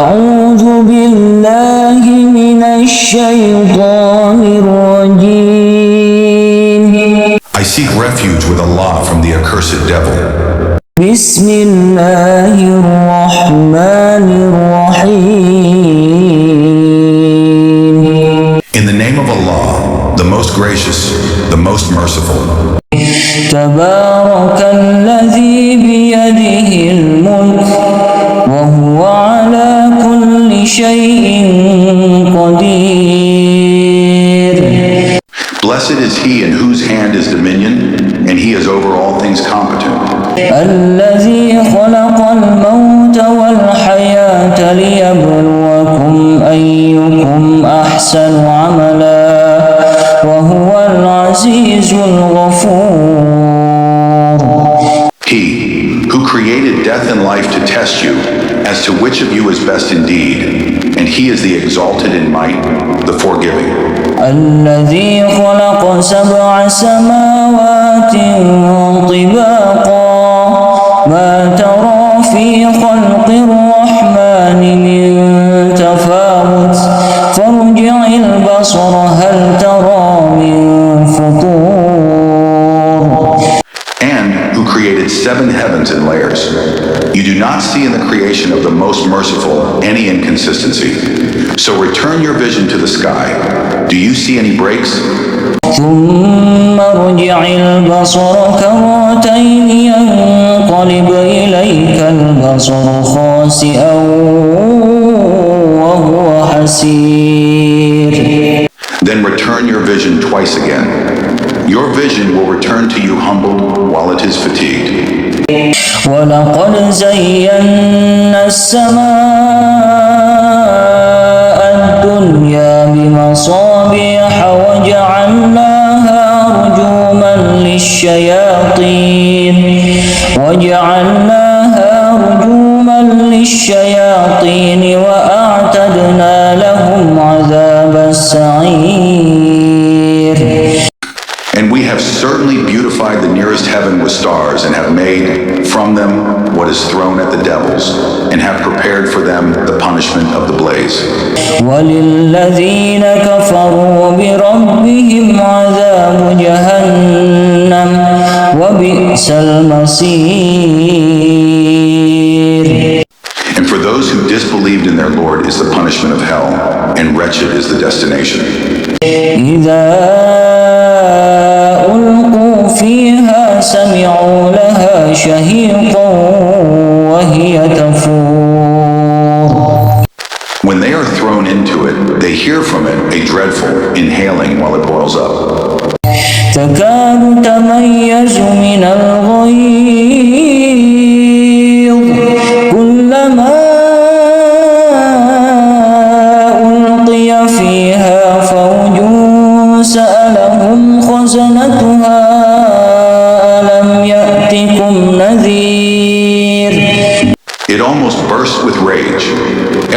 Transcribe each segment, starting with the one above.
أعوذ بالله من الشيطان الرجيم. I seek refuge with Allah from the accursed devil. بسم الله الرحمن الرحيم. In the name of Allah, the most gracious, the most merciful. تبارك الذي بيده الملك وهو على كل شيء قدير. Blessed is he in whose hand is dominion, and he is over all things competent. الذي خلق الموت والحياة ليبلوكم أيكم أحسن عملا وهو العزيز الغفور. He who created death and life to test you as to which of you is best indeed, and he is the exalted in might, the forgiving. الذي خلق سبع سماوات طباقا ما ترى في خلق الرحمن من تفاوت فارجع البصر هل ترى من فطور. And who created 7 heavens in layers. You do not see in the creation of the most merciful any inconsistency. So return your vision to the sky. Do you see any breaks? ثم ارجع البصر كرتين ينقلب إليك البصر خاسئا وهو حسير. Then return your vision twice again. Your vision will return to you humbled while it is fatigued. ولقد زينا السماء الدنيا بمصابيح وجعلناها رجوما للشياطين وأعتدنا لهم عذاب السعير. And we have certainly beautified the nearest heaven with stars, and have made from them what is thrown at the devils, and have prepared for them the punishment of the blaze. وللذين كفروا بربهم عذاب جهنم وبئس المصير. And for those who disbelieved in their Lord is the punishment of hell, and wretched is the destination. إذا ألقوا فيها سمعوا لها شهيقا وهي تفور. When they are thrown into it, they hear from it a dreadful inhaling while it boils up. تكاد تميز من الغيظ كلما ألقي فيها فوج سألهم خزنتها ألم يأتكم نذير. It almost bursts with rage.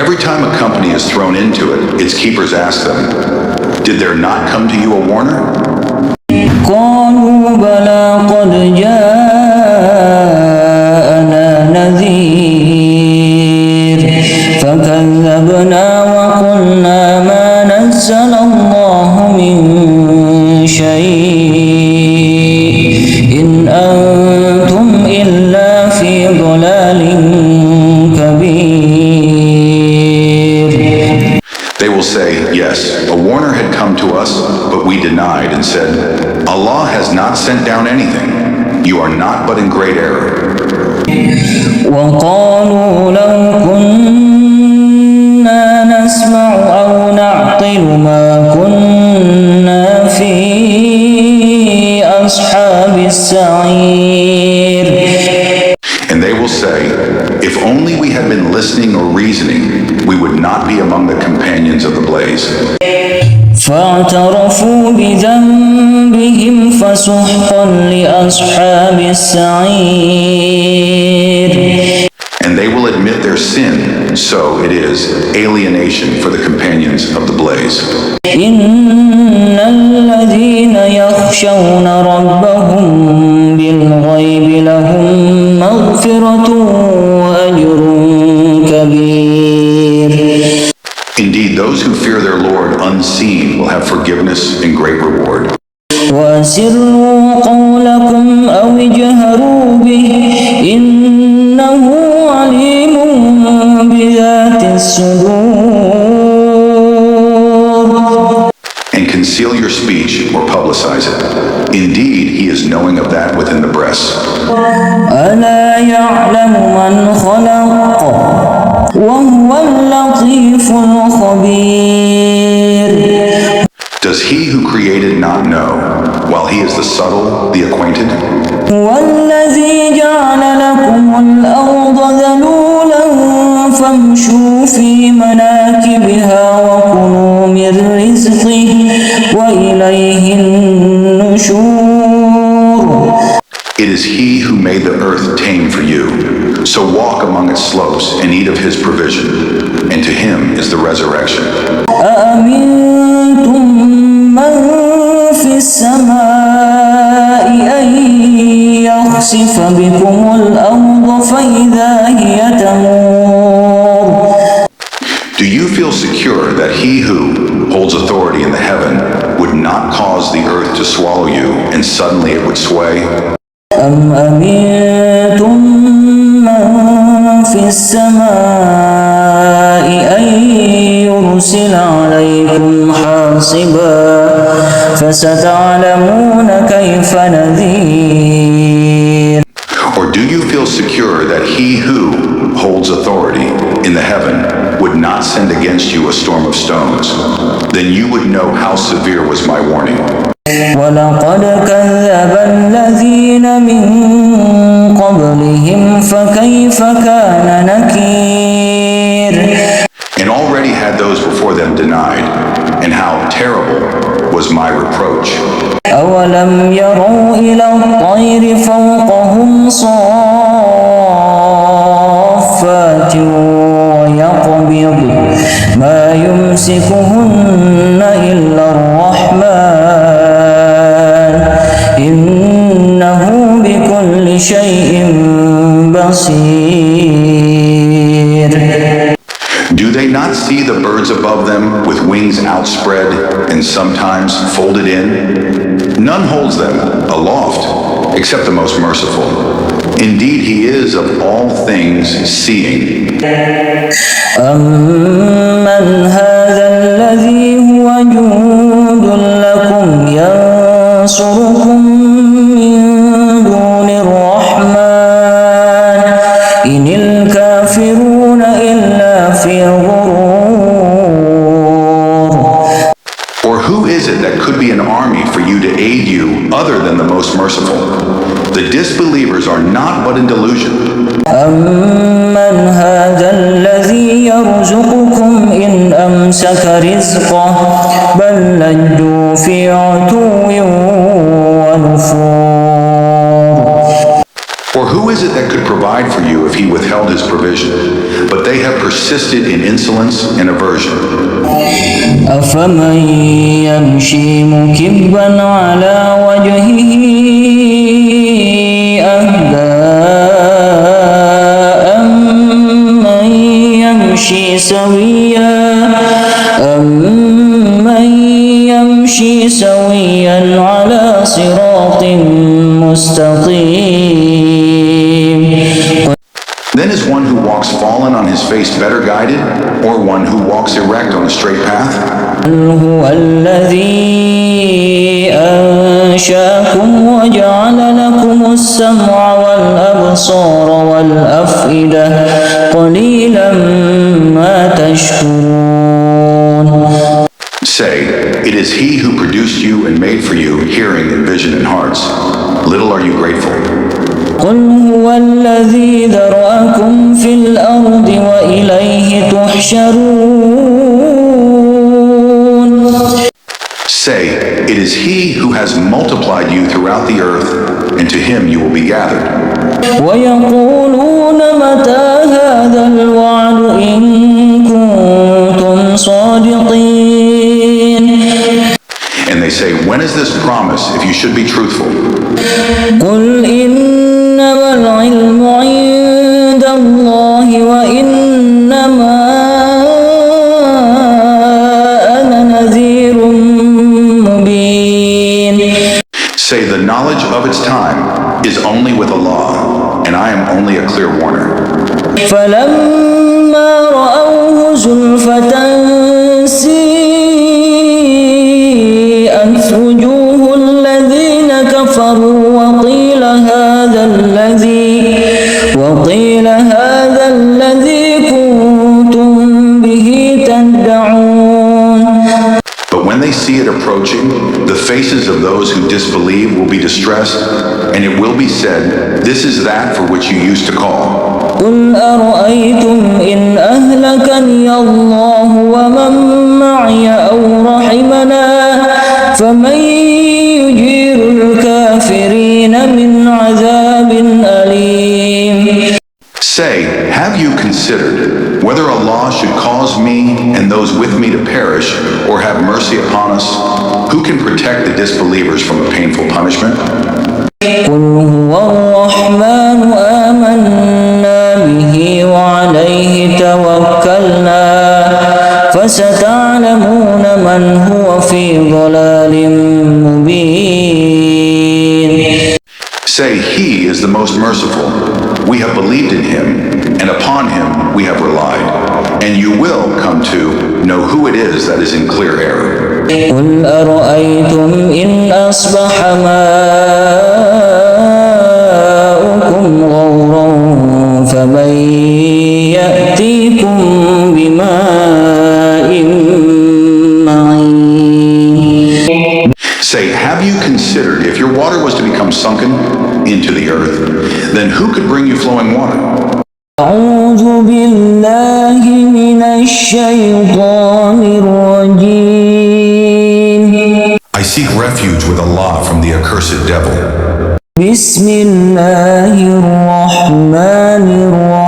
Every time a company is thrown into it, its keepers ask them, "Did there not come to you a warner?" قالوا بلى قد جاءنا نذير فكذبنا وقلنا ما نزل الله من شيء إن أنتم إلا في ضلال كبير. They will say, "Yes, a warner had come to us, but we denied and said, Allah has not sent down anything. You are not but in great error." وقالوا لو كنا نسمع أو نعقل ما كنا في أصحاب السعير. And they will say, "If only we had been listening or reasoning, we would not be among the companions of the blaze." فاعترفوا بذنبهم فسحقا لأصحاب السعير. And they will admit their sin, so it is alienation for the companions of the blaze. إن الذين يخشون ربهم بالغيب لهم مغفرة وأجر كبير. Indeed, those who fear their Lord unseen will have forgiveness and great reward. وأسروا قولكم أو اجهروا به إنه عليم بذات الصدور. And conceal your speech or publicize it. Indeed, he is knowing of that within the breast. ألا يعلم من خلق وهو اللطيف الخبير. Does he who created not know, while he is the subtle, the acquainted? والذي جعل لكم الأرض ذلولا فامشوا في مناكبها وكلوا من رزقه وإليه النشور. It is he who made the earth tame for you. So walk among its slopes and eat of his provision, and to him is the resurrection. أأمنتم من في السماء أن يخسف بكم الأرض فإذا هي تمور. Do you feel secure that he who holds authority in the heaven would not cause the earth to swallow you and suddenly it would sway? أم أمنتم من في السماء أن يرسل عليكم حاصبا فستعلمون كيف نذير. Or do you feel secure that he who holds authority in the heaven would not send against you a storm of stones? Then you would know how severe was my warning. ولقد كذب الذين من قبلهم فكيف كان نكير. And already had those before them denied, and how terrible was my reproach. أولم يروا إلى الطير فوقهم صافات ويقبض ما يمسكهن إلا الرحمن إنه بكل شيء بصير. Do they not see the birds above them with wings outspread and sometimes folded in? None holds them aloft except the most merciful. Indeed, he is of all things seeing. أمن هذا الذي هو جند لكم ينصركم من دون الرحمن إن الكافرون إلا في غرور. Or who is it that could be an army for you to aid you other than the most merciful? The disbelievers are not but in delusion. أمن هذا الذي يرزقكم إن أمسك رزقه بل لجوا في عتو ونفور. Or who is it that could provide for you if he withheld his provision? But they have persisted in insolence and aversion. أفمن يمشي مكبا على وجهه أهدى أمن يمشي سويا على صراط مستقيم. Then is one who walks fallen on his face better guided, or one who walks erect on a straight path? هو الذي أنشأكم وجعل لكم السمع والأبصار والأفئدة قليلا ما تشكرون. Say, it is he who produced you and made for you hearing and vision and hearts. Little are you grateful. قل هو الذي ذرأكم في الأرض وإليه تحشرون. Say, it is he who has multiplied you throughout the earth, and to him you will be gathered. ويقولون متى هذا الوعد إن كنتم صادقين. And they say, when is this promise if you should be truthful? قل إنما العلم عند الله وإنما knowledge of its time is only with Allah, and I am only a clear warner. فلما رأوه زلفة سيئت وجوه الذين كفروا وقيل هذا الذي كنتم به تدعون. But when they see it approaching, the faces of those who disbelieve will be distressed, and it will be said, "This is that for which you used to call." قل أرأيتم إن أهلكني الله ومن معي أو رحمنا فمن يجير الكافرين من عذاب أليم. Say, have you considered whether Allah should cause me and those with me to perish or have mercy upon us? Who can protect the disbelievers from a painful punishment? قل هو الرحمن آمنا به وعليه توكلنا فستعلمون من هو في ضلال مبين. Say, He is the most merciful. We have believed in Him, and upon Him we have relied. And you will come to know who it is that is in clear error. قل أرأيتم إن أصبح ماؤكم غورا فمن يأتيكم بماء معين. Say, have you considered if your water was to become sunken into the earth, then who could bring you flowing water? أعوذ بالله من الشيطان الرجيم. I seek refuge with Allah from the accursed devil. بسم الله الرحمن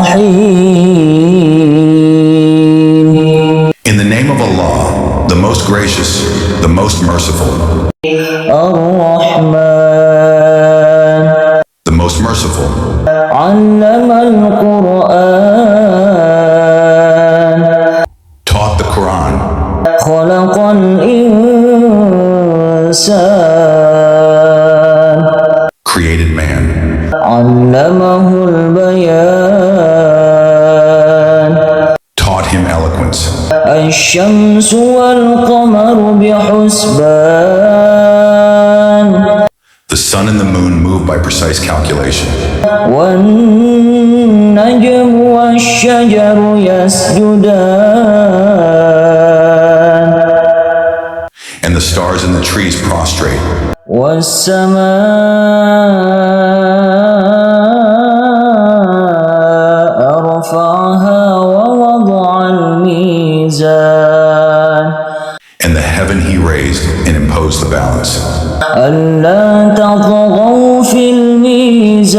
الرحيم. In the name of Allah, the most gracious, the most merciful. الرحمن. The most merciful. علم القرآن. Taught the Quran. خلق الإنسان. Created man. علمه البيان. Taught him eloquence. الشمس والقمر بحسبان. The sun and the moon move by precise calculation. والنجم والشجر يسجدان. And the stars and the trees prostrate. والسماء رفعها ووضع الميزان. And the heaven he raised and imposed the balance. ألا تطغوا في الميزان.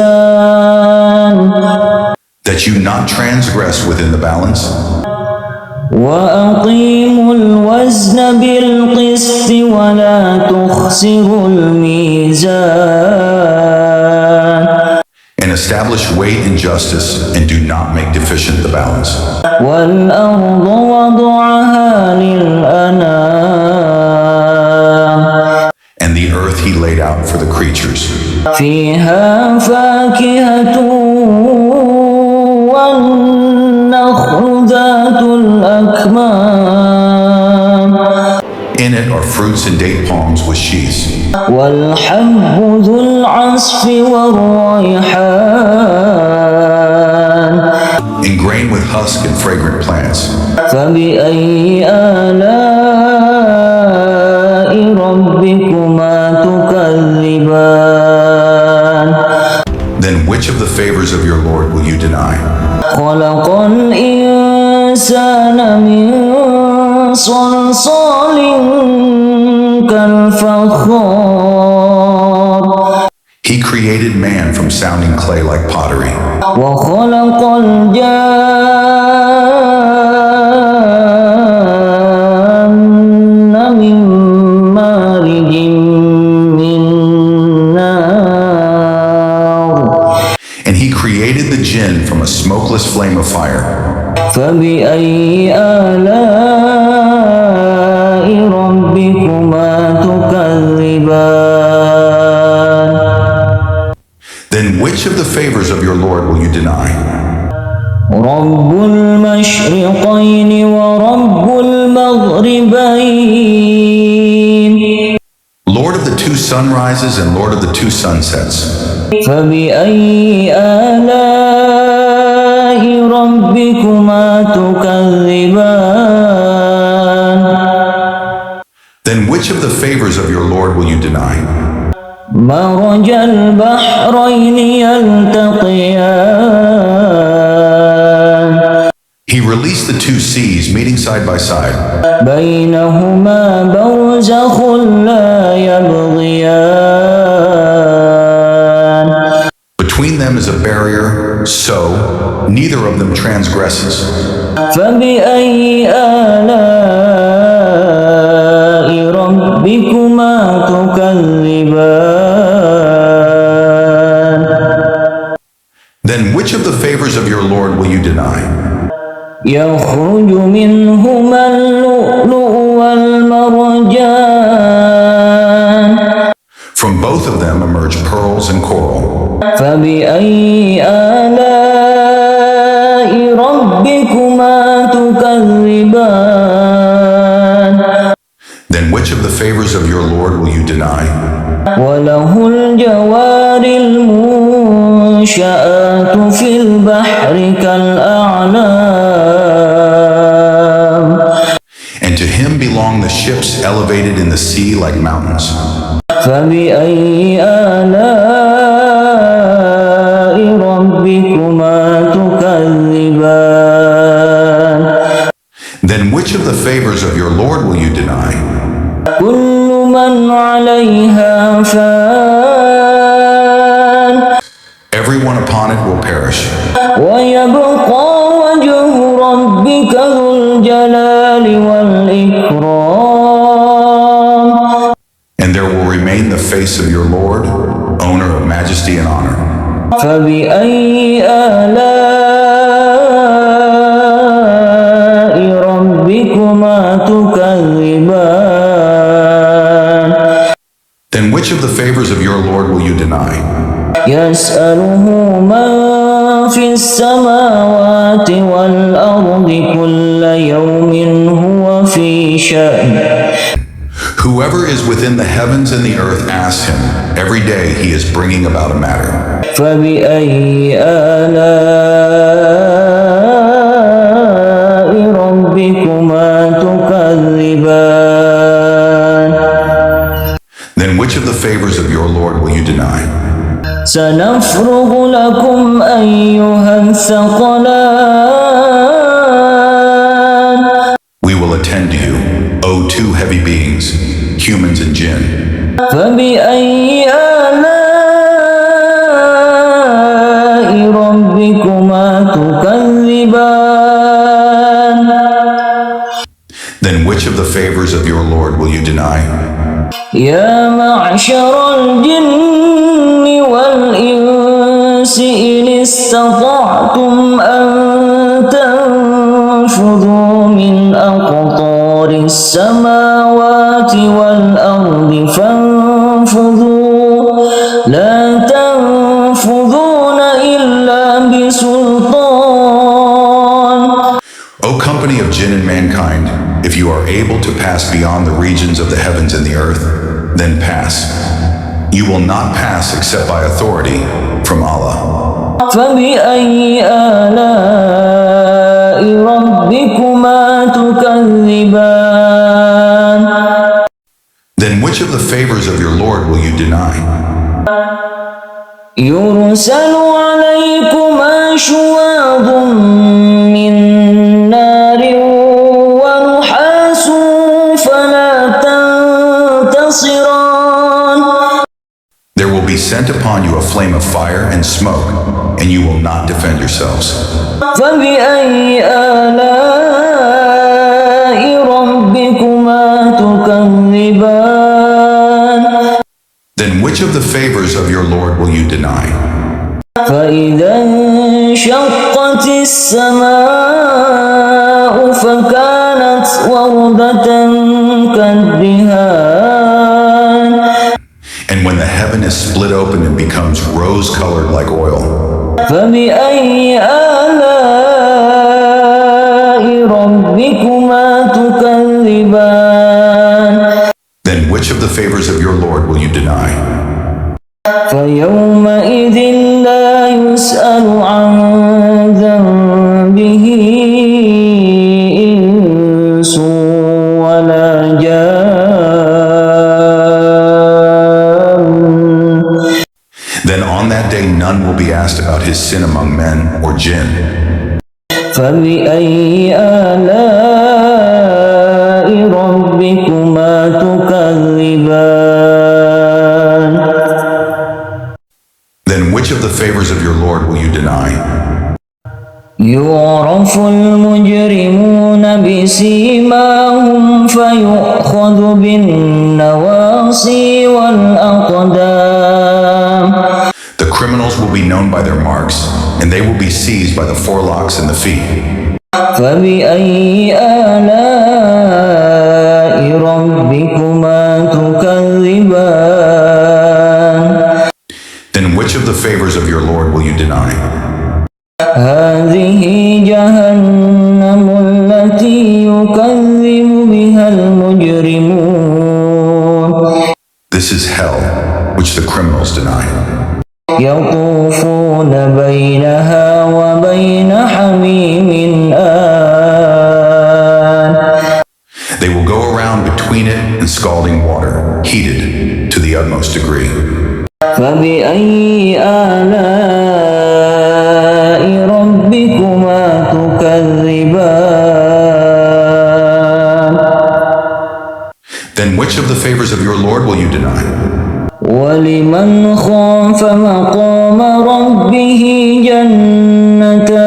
That you not transgress within the balance. وأقيموا الوزن بالقسط ولا تخسروا الميزان. And establish weight and justice and do not make deficient the balance. والأرض وضعها للأنام. And the earth he laid out for the creatures. فيها فاكهة والنخل ذات الأكمام. In it are fruits and date palms with sheaths. والحب ذو العصف والريحان. And grain with husk and fragrant plants. فبأي آلاء ربكما تكذبان. Then which of the favors of your Lord will you deny? خلق الإنسان من صلصال كالفخار. He created man from sounding clay like pottery. وخلق الجان من مارج من نار. And he created the jinn from a smokeless flame of fire. فبأي آلاء ربكما تكذبان. sunrises and Lord of the two sunsets. فبأي آلاء ربكما تكذبان Then which of the favors of your Lord will you deny? مرج البحرين يلتقيان He released the two seas meeting side by side. بينهما برزخ لا يبغيان Between them is a barrier, so neither of them transgresses. فبأي آلاء ربكما تكذبان Then which of the favors of your Lord will you deny? يخرج منهما اللؤلؤ والمرجان From both of them emerge pearls and coral. فبأي آلاء ربكما تكذبان Then which of the favors of your Lord will you deny? وله الجوار المنشآت في البحر كالأعلام And to him belong the ships elevated in the sea like mountains. فبأي آلاء ربكما تكذبان Then which of the favors of your Lord will you deny? كل من عليها فان Everyone upon it will perish. ويبقى وجه ربك ذو الجلال والإكرام And there will remain the face of your Lord, owner of majesty and honor. فبأي آلاء ربكما تكذبان Then which of the favors of your Lord will you deny? يسأله من في السماوات والأرض كل يوم هو في شأن Whoever is within the heavens and the earth asks him. Every day he is bringing about a matter. فبأي آلاء ربكما تكذبان Then which of the favors of your Lord will you deny? سنفرغ لكم أيها الثقلان We will attend to you, O two heavy beings, humans and jinn. فبأي آلاء ربكما تكذبان Then which of the favors of your Lord will you deny? يا معشر الجن والإنس إن استطعتم أن تنفذوا من أقطار السماوات والأرض فانفذوا لا تنفذون إلا بسلطان O company of jinn and mankind, if you are able to pass beyond the regions of the heavens and the earth, then pass. You will not pass except by authority from Allah. فبأي آلاء ربكما تكذبان Then which of the favors of your Lord will you deny? يرسل عليكما شواظ من نار ونحاس فلا تنتصران There will be sent upon you a flame of fire and smoke, and you will not defend yourselves. فبأي آلاء ربكما تكذبان Then which of the favors of your Lord will you deny? فإذا انشقت السماء فكانت وردة كالدهان And when the heaven is split open and becomes rose-colored like oil, فبأي آلاء ربكما تكذبان then which of the favors of your Lord will you deny? فيومئذ لا يسأل عن ذنبه إنس ولا جان. Then on that day none will be asked about his sin among men or jinn. فبأي آلاء ربكما تكذبان. Then which of the favors of your Lord will you deny? يعرف المجرمون بسيماهم فيؤخذ بالنواصي والأقدام. The criminals will be known by their marks, and they will be seized by the forelocks and the feet. فبأي آلاء ربكما تكذبان. Then which of the favors of your Lord will you deny? هذه جهنم التي يكذب بها المجرمون. This is hell, which the criminals deny. يطوفون بينها وبين حميم آن. They will go around between it and scalding water, heated to the utmost degree. فبأي آلاء ربكما تكذبان. Then which of the favors of your Lord will you deny? ولمن خاف مقام ربه جنتان.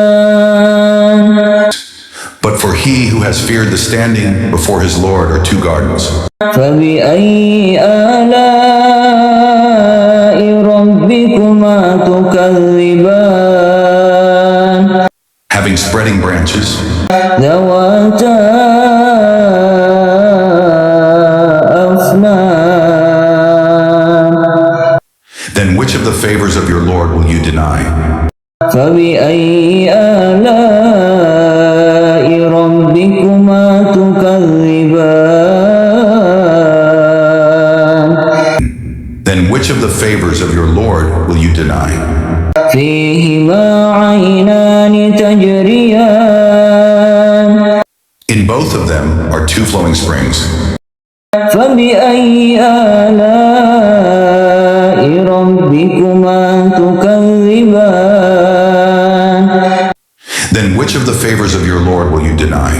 But for he who has feared the standing before his Lord are two gardens. فبأي آلاء ربكما تكذبان. Having spreading branches, ذواتا أفنان. then which of the favors of your Lord will you deny? فبأي آلاء ربكما تكذبان. Then which of the favors of your Lord will you deny? فيهما عينان تجريان. In both of them are two flowing springs. فبأي آلاء ربكما تكذبان. Then which of the favors of your Lord will you deny?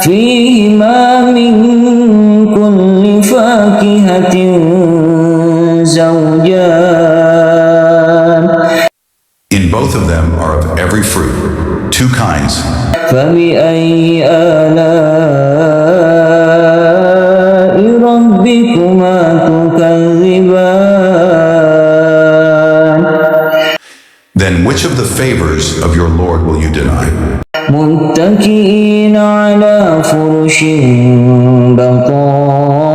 فيهما من كل فاكهة زوجان. In both of them are of every fruit, two kinds. فبأي آلاء ربكما تكذبان. Then which of the favors of your Lord will you deny? متكئين على فرش بطائنها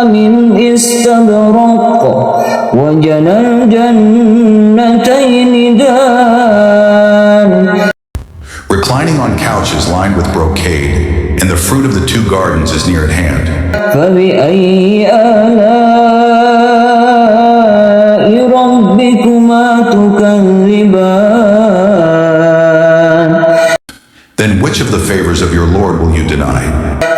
من استبرق وجنى الجنتين دان. Reclining on couches lined with brocade, and the fruit of the two gardens is near at hand. فبأي آلاء ربكما تكذبان. Then which of the favors of your Lord will you deny?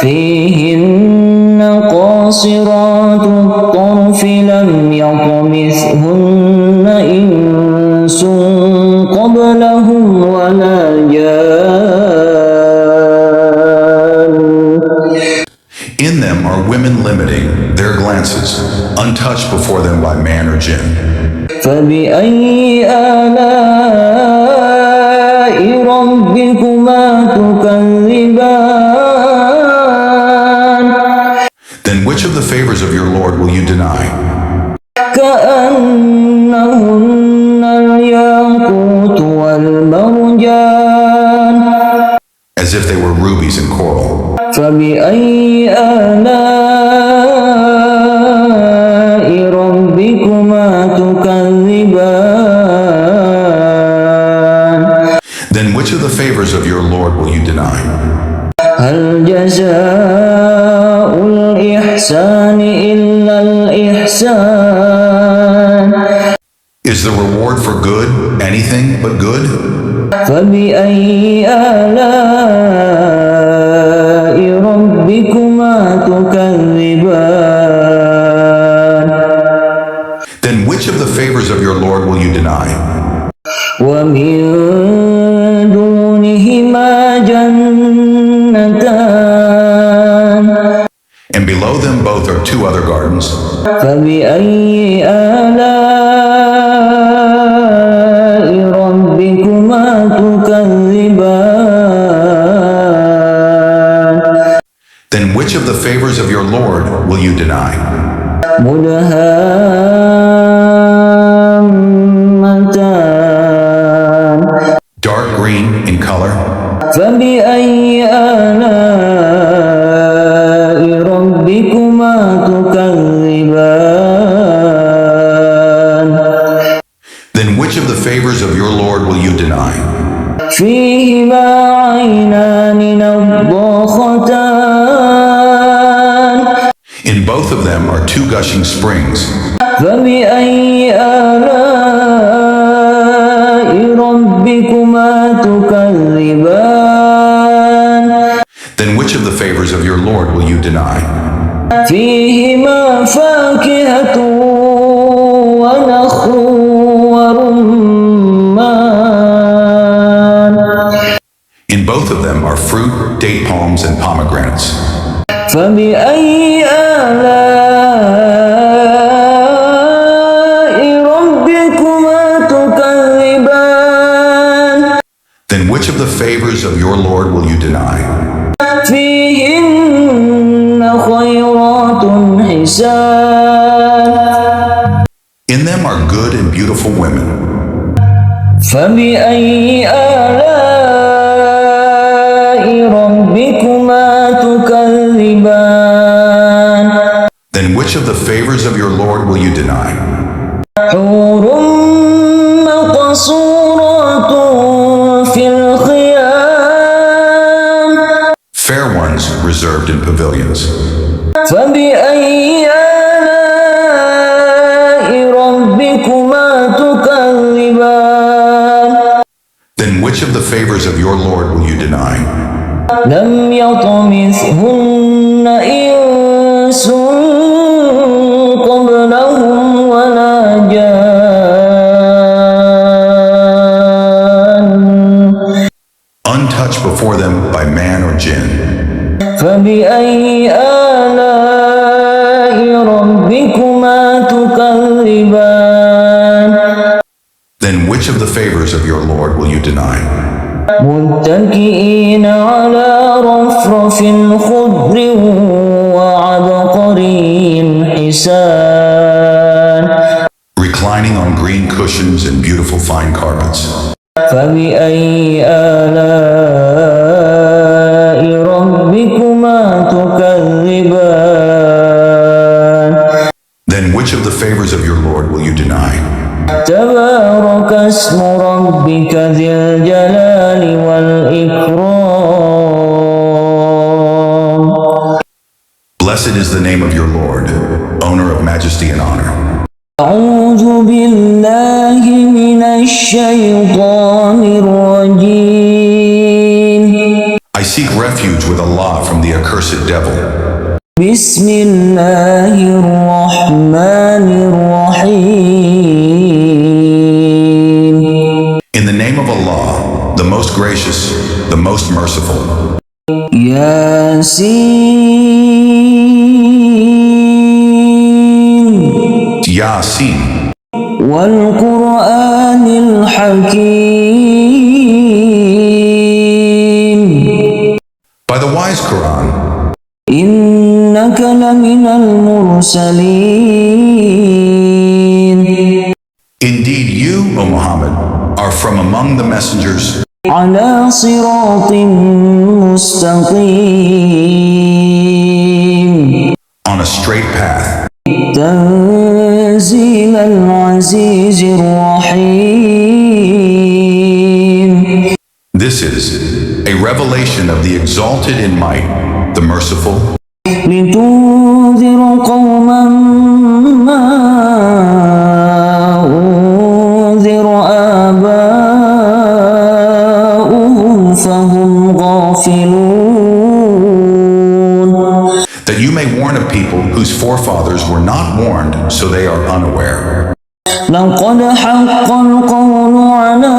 فيهن قاصرات الطرف لم يطمثهن إنس قبلهم ولا جان. In them are women limiting their glances, untouched before them by man or jinn. فبأي آلاء ربكما تكذبان. Then which of the favors of your Lord will you deny? كأنهن الياقوت والمرجان. As if they were rubies and coral. فبأي آلاء ربكما تكذبان. Then which of the favors of your Lord will you deny? هل جزاء الإحسان إلا الإحسان. Is the reward for good anything but good? فبأي آلاء ربكما تكذبان. Then which of the favors of your Lord will you deny? ومن دونهما جنتان. And below them both are two other gardens. فبأي آلاء ربكما تكذبان. Then which of the favors of your Lord will you deny? مدهامتان. Dark green in color. فبأي آلاء ربكما تكذبان. Then which of the favors of your Lord will you deny? فيهما عينان نضاختان. In both of them are two gushing springs. فبأي آلاء ربكما تكذبان. Then which of the favors of your Lord will you deny? فيهما فاكهة ونخل ورمان. In both of them are fruit, date palms, and pomegranates. فبأي آلاء ربكما تكذبان. Then which of the favors of your Lord will you deny? فيهن خيرات حسان. In them are good and beautiful women. فبأي آلاء ربكما تكذبان. Then which of the favors of your Lord will you deny? حور مقصورات في الخيام. Fair ones reserved in pavilions. فبأي آلاء ربكما تكذبان. Then which of the favors of your Lord will you deny? لم يطمثهن إنس قبلهم ولا جان. Untouched before them by man or jinn. فبأي آلاء ربكما تكذبان. Then which of the favors of your Lord will you deny? متكئين على رفرف خضر وعبقري حسان. Reclining on green cushions and beautiful fine carpets. فبأي آلاء ربكما تكذبان. Then which of the favors of your Lord will you deny? تبارك اسم ربك ذي الجلال والإكرام. Blessed is the name of your Lord, owner of majesty and honor. أعوذ بالله من الشيطان الرجيم. I seek refuge with Allah from the accursed devil. بسم الله الرحمن الرحيم. In the name of Allah, the most gracious, the most merciful. ياسين. Yasin. والقرآن الحكيم. By the wise Quran, إنك لمن المرسلين. indeed you, O Muhammad, are from among the messengers على صراط مستقيم. on a straight path. تنزيل العزيز الرحيم. This is a revelation of the exalted in might, the merciful, لتنذر تنذر قوما ما أنذر آباؤهم فهم غافلون. That you may warn a people whose forefathers were not warned, so they are unaware. لقد حق القول على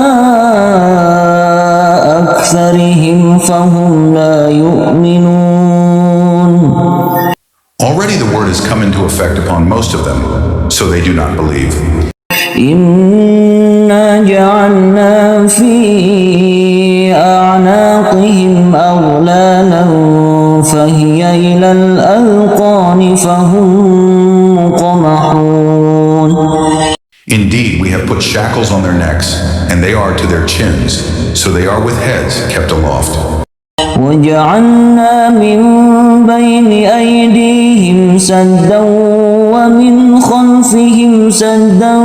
أكثرهم فهم لا يؤمنون. Already the word has come into effect upon most of them, so they do not believe. إنا جعلنا في أعناقهم أغلالا فهي إلى الأذقان فهم مقمحون. Indeed, we have put shackles on their necks, and they are to their chins, so they are with heads kept aloft. وجعلنا من بين أيديهم سدا ومن خلفهم سدا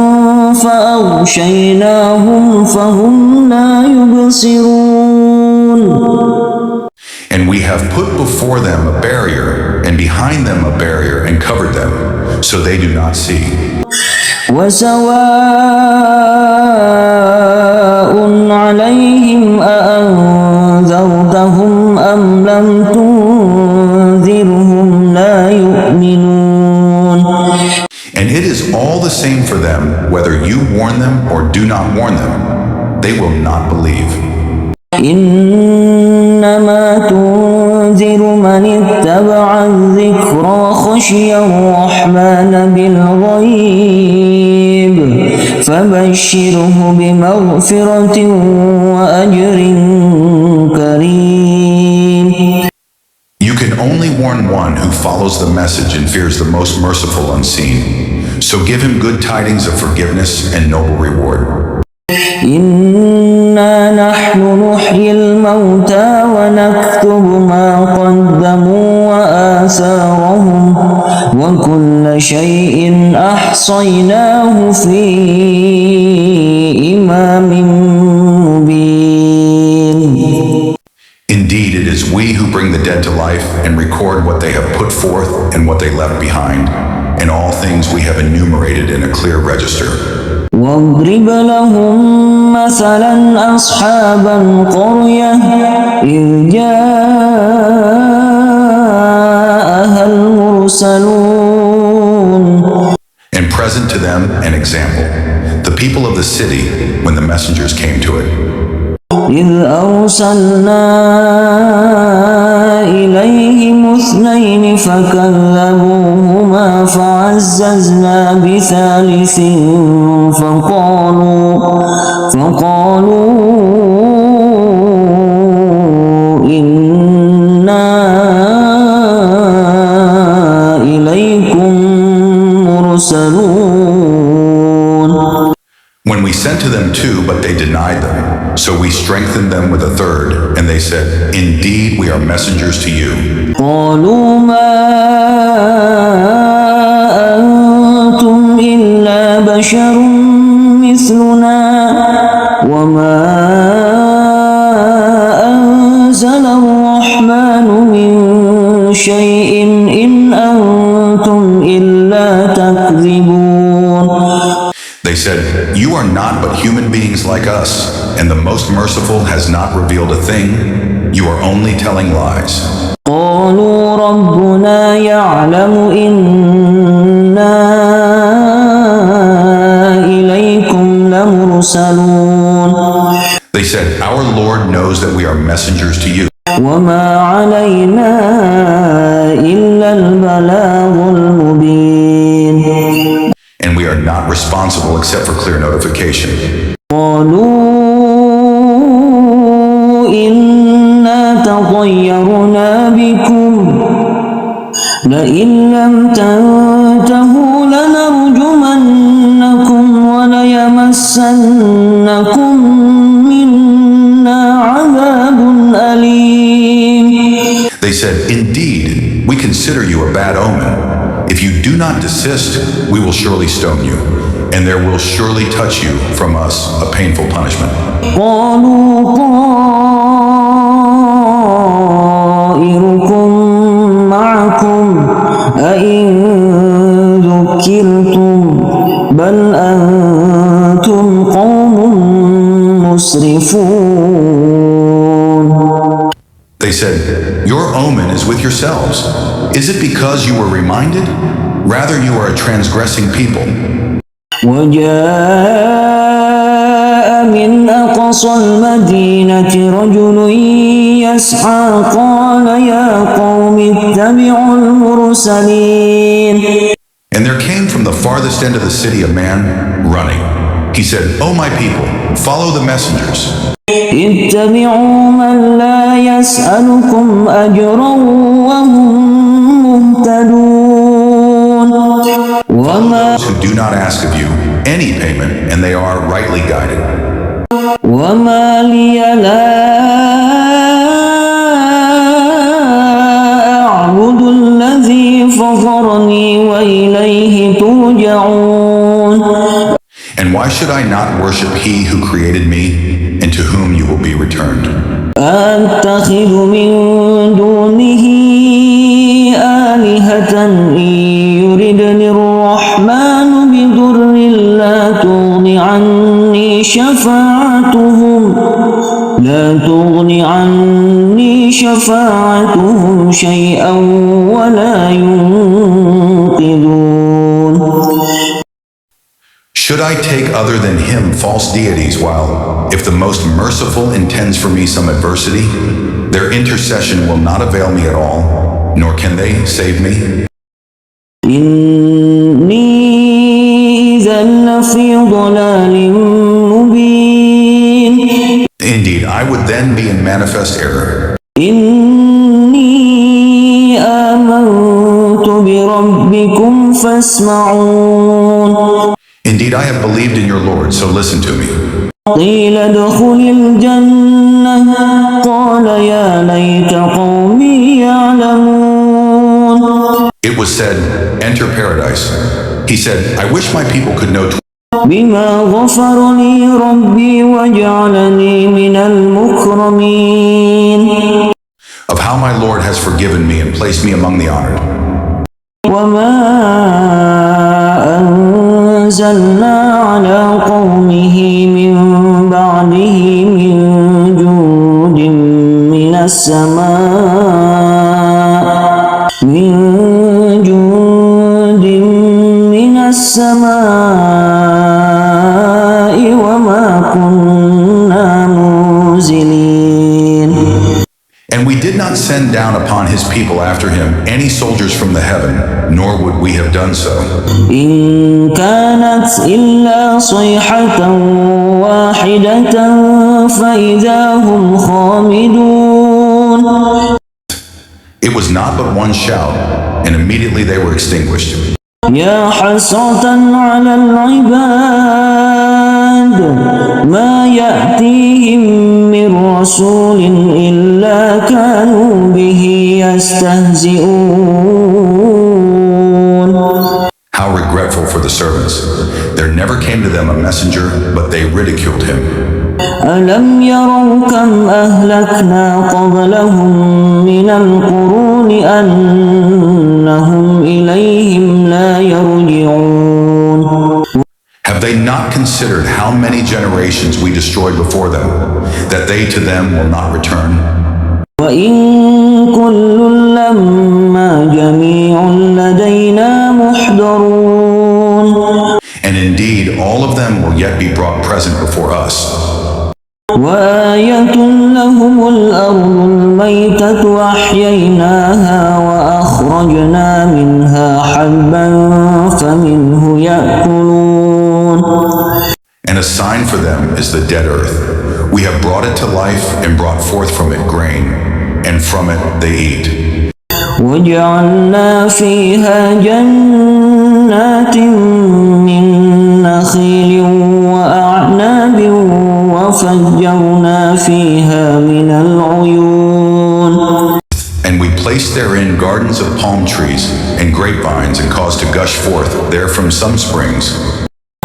فأغشيناهم فهم لا يبصرون. And we have put before them a barrier, and behind them a barrier, and covered them, so they do not see. وسواء عليهم أأنذرتهم أم لم تنذرهم لا يؤمنون. And it is all the same for them whether you warn them or do not warn them. They will not believe. إنما تنذر من اتبع الذكر وخشي الرحمن بالغيب فبشره بمغفرة وأجر كريم. You can only warn one who follows the message and fears the most merciful unseen. So give him good tidings of forgiveness and noble reward. إنا نحن نحيي الموتى ونكتب ما قدموا وآثارهم وكل شيء أحصيناه في إمام مبين. Indeed, it is we who bring the dead to life and record what they have put forth and what they left behind, and all things we have enumerated in a clear register. واضرب لهم مثلا أصحاب القرية إذ جاءها المرسلون. And present to them an example, the people of the city when the messengers came to it. إذ أرسلنا إليهم اثنين فكذبوهما فعززنا بثالث فقالوا إنا إليكم مرسلون. When we sent to them two, but they denied them, so we strengthened them with a third, and they said, Indeed, we are messengers to you. قالوا ما أنتم إلا بشر مثلنا وما أنزل الرحمن من شيء إن أنتم إلا تكذبون. They said, You are not but human beings like us, and the most merciful has not revealed a thing. You are only telling lies. قالوا ربنا يعلم إنا إليكم لمرسلون. They said, Our Lord knows that we are messengers to you. وما علينا إلا البلاغ المبين. And we are not responsible except for clear notification. قالوا إنا تطيرنا بكم لئن لم تنتهوا لنرجمنكم وليمسنكم منا عذاب أليم. They said, Indeed, we consider you a bad omen. If you do not desist, we will surely stone you, and there will surely touch you from us a painful punishment. قالوا طائركم معكم أئن مسرفون. They said, "Your omen is with yourselves. Is it because you were reminded? Rather, you are a transgressing people." وجاء من أقصى المدينة رجل يسعى قال يا قوم اتبعوا المرسلين. And there came from the farthest end of the city a man running. He said, "O my people, follow the messengers." اتبعوا من لا يسألكم أجرا وهم مهتدون. Those who do not ask of you any payment, and they are rightly guided. وما لي لا أعبد الذي فطرني وإليه ترجعون. And why should I not worship he who created me, and to whom you will be returned? أتخذ من دونه آلهة إن يردني الرحمن بضر لا تغن عني شفاعتهم شيئا ولا ينقذون. Should I take other than him false deities while, if the most merciful intends for me some adversity, their intercession will not avail me at all, nor can they save me? إني إذا لفي ضلال مبين. Indeed, I would then be in manifest error. إني آمنت بربكم فاسمعون. Indeed, I have believed in your Lord, so listen to me. قيل ادخل الجنة قال يا ليت قومي يعلمون. It was said, "Enter paradise." He said, "I wish my people could know بما غفر لي ربي وجعلني من المكرمين. of how my Lord has forgiven me and placed me among the honored." وما أنزلنا على قومه من بعده من جود من السماء وما كنا منزلين. And we did not send down upon his people after him any soldiers from the heaven, nor would we have done so. إن كانت إلا صيحة واحدة فإذا هم خامدون. It was not but one shout, and immediately they were extinguished. يا حسرة على العباد ما يأتيهم من رسول إلا كانوا به يستهزئون. How regretful for the servants. There never came to them a messenger, but they ridiculed him. ألم يروا كم أهلكنا قبلهم من القرون أنهم إليهم لا يرجعون. Have they not considered how many generations we destroyed before them, that they to them will not return? وإن كل لما جميع لدينا محضرون. And indeed, all of them will yet be brought present before us. وآية لهم الأرض الميتة أحييناها وأخرجنا منها حبا فمنه يأكلون. And a sign for them is the dead earth. We have brought it to life and brought forth from it grain, and from it they eat. وجعلنا فيها جنات من نخيل وأعناب وفجرنا فيها من العيون. And we placed therein gardens of palm trees and grapevines, and caused to gush forth therefrom some springs.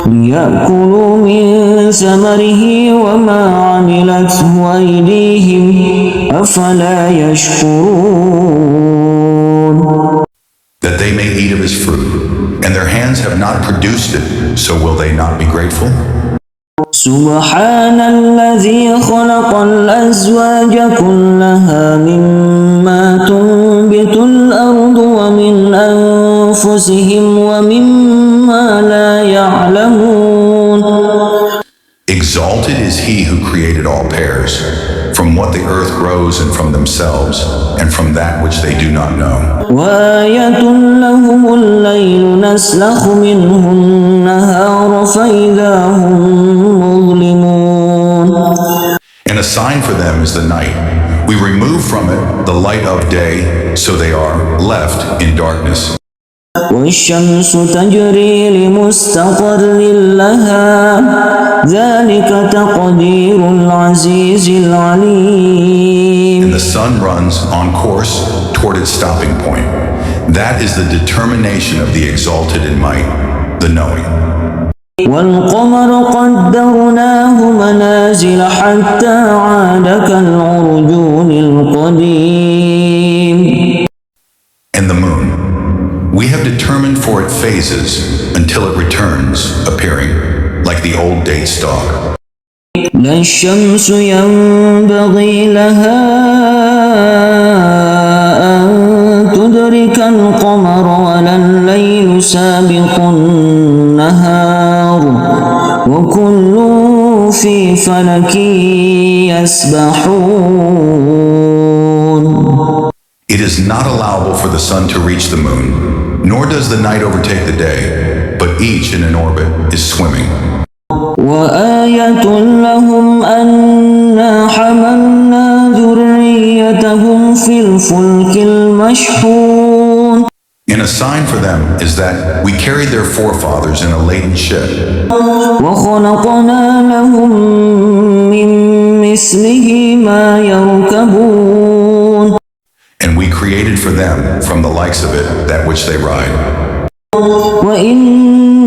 ليأكلوا من ثمره وما عملته أيديهم أفلا يشكرون. That they may eat of his fruit, and their hands have not produced it, so will they not be grateful? سبحان الذي خلق الأزواج كلها مما تنبت الأرض ومن أنفسهم ومما لا يعلمون. Exalted is he who created all pairs, from what the earth grows and from themselves, and from that which they do not know. وآية لهم الليل نسلخ منه النهار فإذا هم مظلمون. And a sign for them is the night. We remove from it the light of day, so they are left in darkness. والشمس تجري لمستقر لها ذلك تقدير العزيز العليم. And the sun runs on course toward its stopping point. That is the determination of the exalted in might, the knowing. والقمر قدرناه منازل حتى عاد كالعرجون القديم. And the moon, we have determined for it phases until it returns, appearing like the old date stalk. لا الشمس ينبغي لها أن تدرك القمر ولا الليل سابق النهار وكل في فلك يسبحون. It is not allowable for the sun to reach the moon, nor does the night overtake the day, but each in an orbit is swimming. وآية لهم أنا حملنا ذريتهم في الفلك المشحون. And a sign for them is that we carried their forefathers in a laden ship. وخلقنا لهم من مثله ما يركبون. And we created for them from the likes of it that which they ride. وإن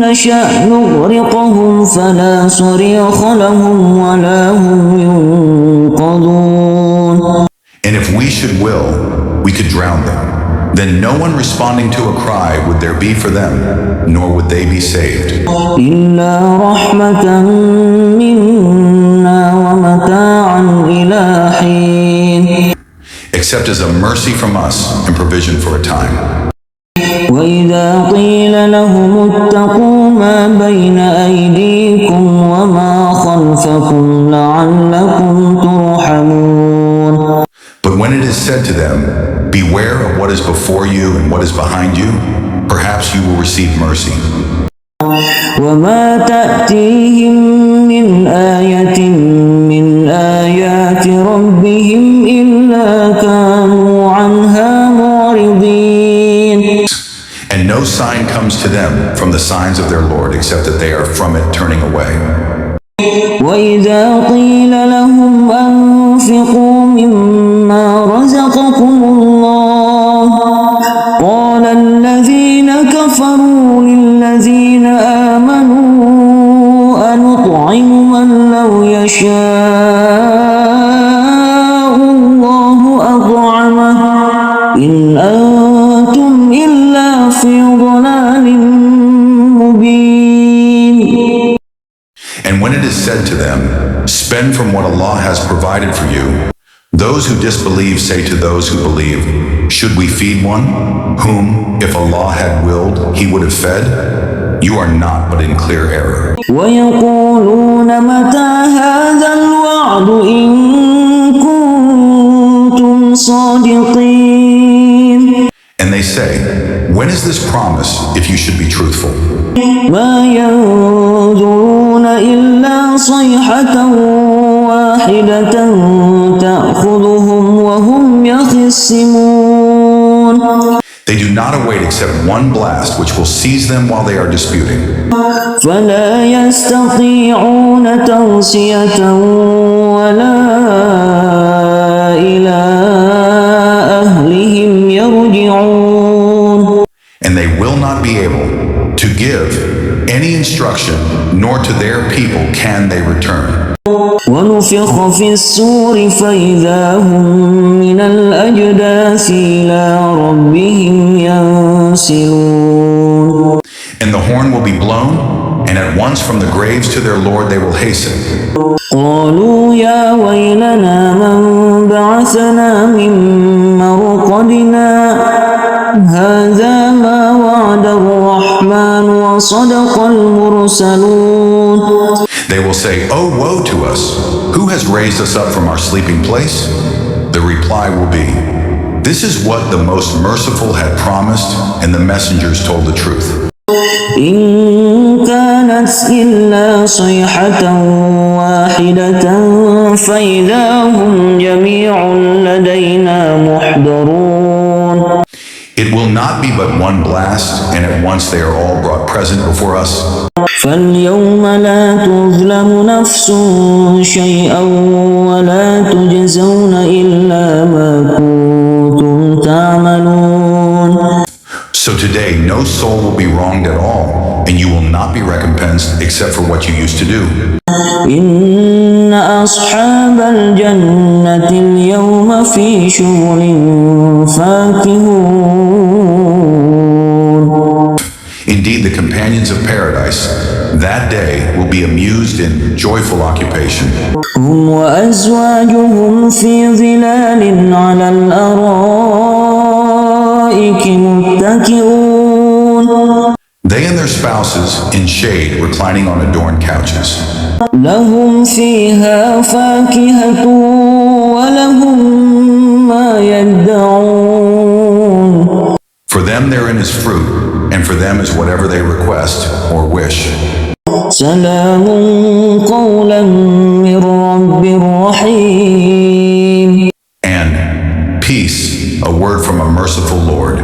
نشأ نغرقهم فلا صريخ لهم ولا هم ينقذون. And if we should will, we could drown them. Then no one responding to a cry would there be for them, nor would they be saved. إلا رحمة منا ومتاعا إلى حين. Except as a mercy from us and provision for a time. وإذا قيل لهم اتقوا ما بين أيديكم وما خلفكم لعلكم ترحمون. But when it is said to them, beware of what is before you and what is behind you, perhaps you will receive mercy. وما تأتيهم من آية من آيات ربهم إلا كانوا عنها معرضين. And no sign comes to them from the signs of their Lord except that they are from it turning away. وإذا قيل لهم أنفقوا مما رزقكم الله قال الذين كفروا للذين آمنوا أنطعم من لو يشاء الله أطعمه إن أنتم إلا في ضلال مبين. And when it is said to them, spend from what Allah has provided for you, those who disbelieve say to those who believe, should we feed one, whom, if Allah had willed, He would have fed? You are not but in clear error. ويقولون متى هذا الوعد إن كنتم صادقين. And they say, when is this promise if you should be truthful? ما ينظرون إلا صيحة واحدة تأخذهم وهم يخصمون. They do not await except one blast which will seize them while they are disputing. فلا يستطيعون توصية ولا إلى أهلهم يرجعون. And they will not be able to give any instruction, nor to their people can they return. ونفخ في الصور فإذا هم من الأجداث إلى ربهم ينسلون. And the horn will be blown, and at once from the graves to their Lord they will hasten. قالوا يا ويلنا من بعثنا من مرقدنا هذا ما وعد الرحمن وصدق المرسلون. They will say, "Oh, woe to us! Who has raised us up from our sleeping place?" The reply will be, "This is what the most merciful had promised, and the messengers told the truth." إن كانت إلا صيحة واحدة فإذا هم جميع لدينا محضرون. It will not be but one blast, and at once they are all brought present before us. فاليوم لا تظلم نفس شيئا ولا تجزون إلا ما كنتم تعملون. So today, no soul will be wronged at all, and you will not be recompensed except for what you used to do. إن أصحاب الجنة اليوم في شغل فاكهون. Indeed, the companions of paradise that day will be amused in joyful occupation. هم وأزواجهم في ظلال على الأرائك متكئون. They and their spouses in shade reclining on adorned couches. لهم فيها فاكهة ولهم ما يدعون. For them therein is fruit, and for them is whatever they request or wish. سلام قولا من رب رحيم. And peace, a word from a merciful Lord.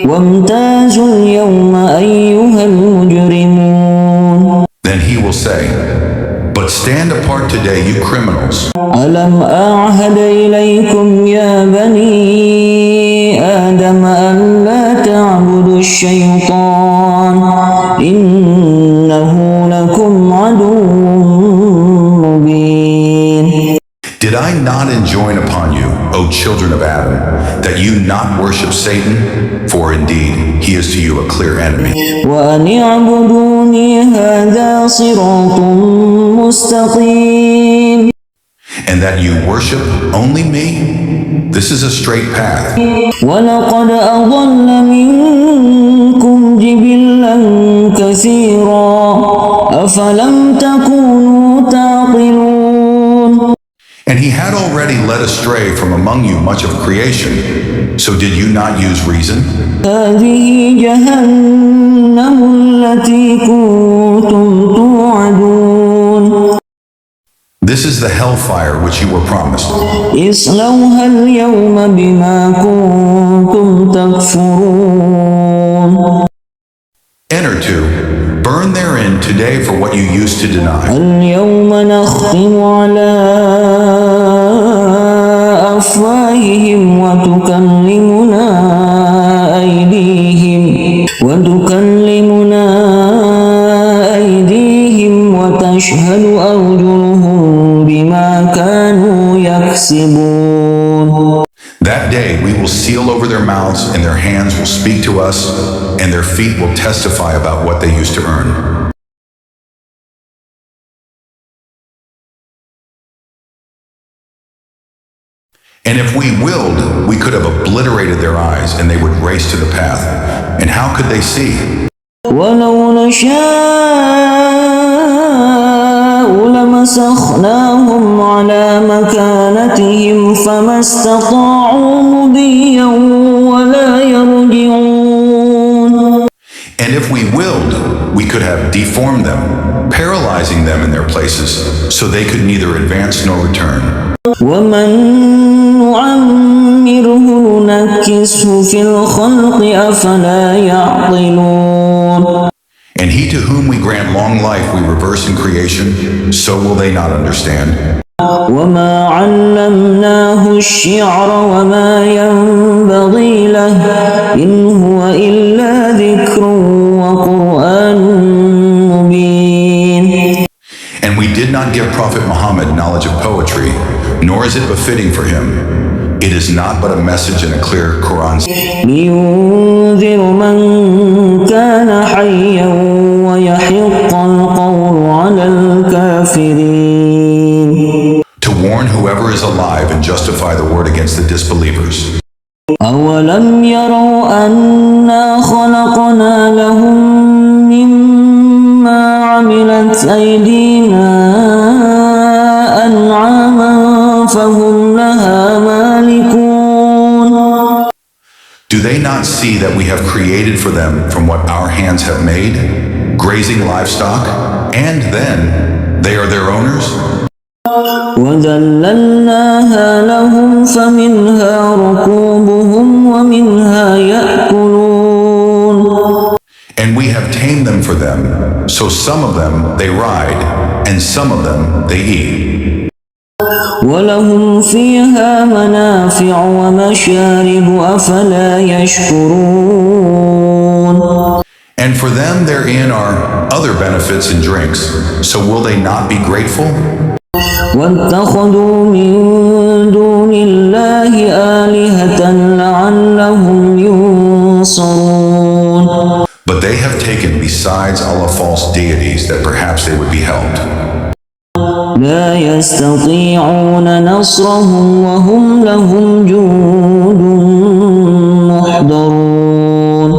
وامتازوا اليوم أيها المجرمون. Then he will say, "But stand apart today, you criminals. ألم أعهد إليكم يا بني آدم ألا تعبدوا الشيطان إنه لكم عدو مبين." Did I not enjoin upon you, O children of Adam, that you not worship Satan? For indeed, he is to you a clear enemy. وأن اعبدوني هذا صراط مستقيم. And that you worship only me? This is a straight path. ولقد أضل منكم جبلا كثيرا أفلم تكونوا تعقلون. And he had already led astray from among you much of creation. So did you not use reason? هذه جهنم التي كنتم توعدون. This is the hellfire which you were promised. اصلوها اليوم بما كنتم تكفرون. Enter to, burn therein today for what you used to deny. اليوم نختم على أفواههم وتكلمنا أيديهم وتشهد أرجلهم بما كانوا يكسبون. That day we will seal over their mouths, and their hands will speak to us, and their feet will testify about what they used to earn. And if we willed, we could have obliterated their eyes, and they would race to the path. And how could they see? ولو نشاء لمسخناهم على مكانتهم فما استطاعوا مضيا ولا يرجعون. And if we willed, we could have deformed them, paralyzing them in their places, so they could neither advance nor return. ومن نعمره نكسه في الخلق أفلا يعقلون. And he to whom we grant long life we reverse in creation, so will they not understand. وما علمناه الشعر وما ينبغي له إن هو إلا ذكر وقرآن مبين. And we did not give Prophet Muhammad knowledge of poetry, nor is it befitting for him. It is not but a message in a clear Quran. لينذر من كان حيا ويحق is alive and justify the word against the disbelievers. أولم يروا أنا خلقنا لهم مما عملت أيدينا أنعاما فهم لها مالكون. Do they not see that we have created for them from what our hands have made, grazing livestock, and then they are their owners? وذللناها لهم فمنها ركوبهم ومنها يأكلون. And we have tamed them for them, so some of them they ride, and some of them they eat. ولهم فيها منافع ومشارب أفلا يشكرون. And for them therein are other benefits and drinks, so will they not be grateful? واتخذوا من دون الله آلهة لعلهم ينصرون. But they have taken besides Allah false deities that perhaps they would be helped. لا يستطيعون نصرهم وهم لهم جند محضرون.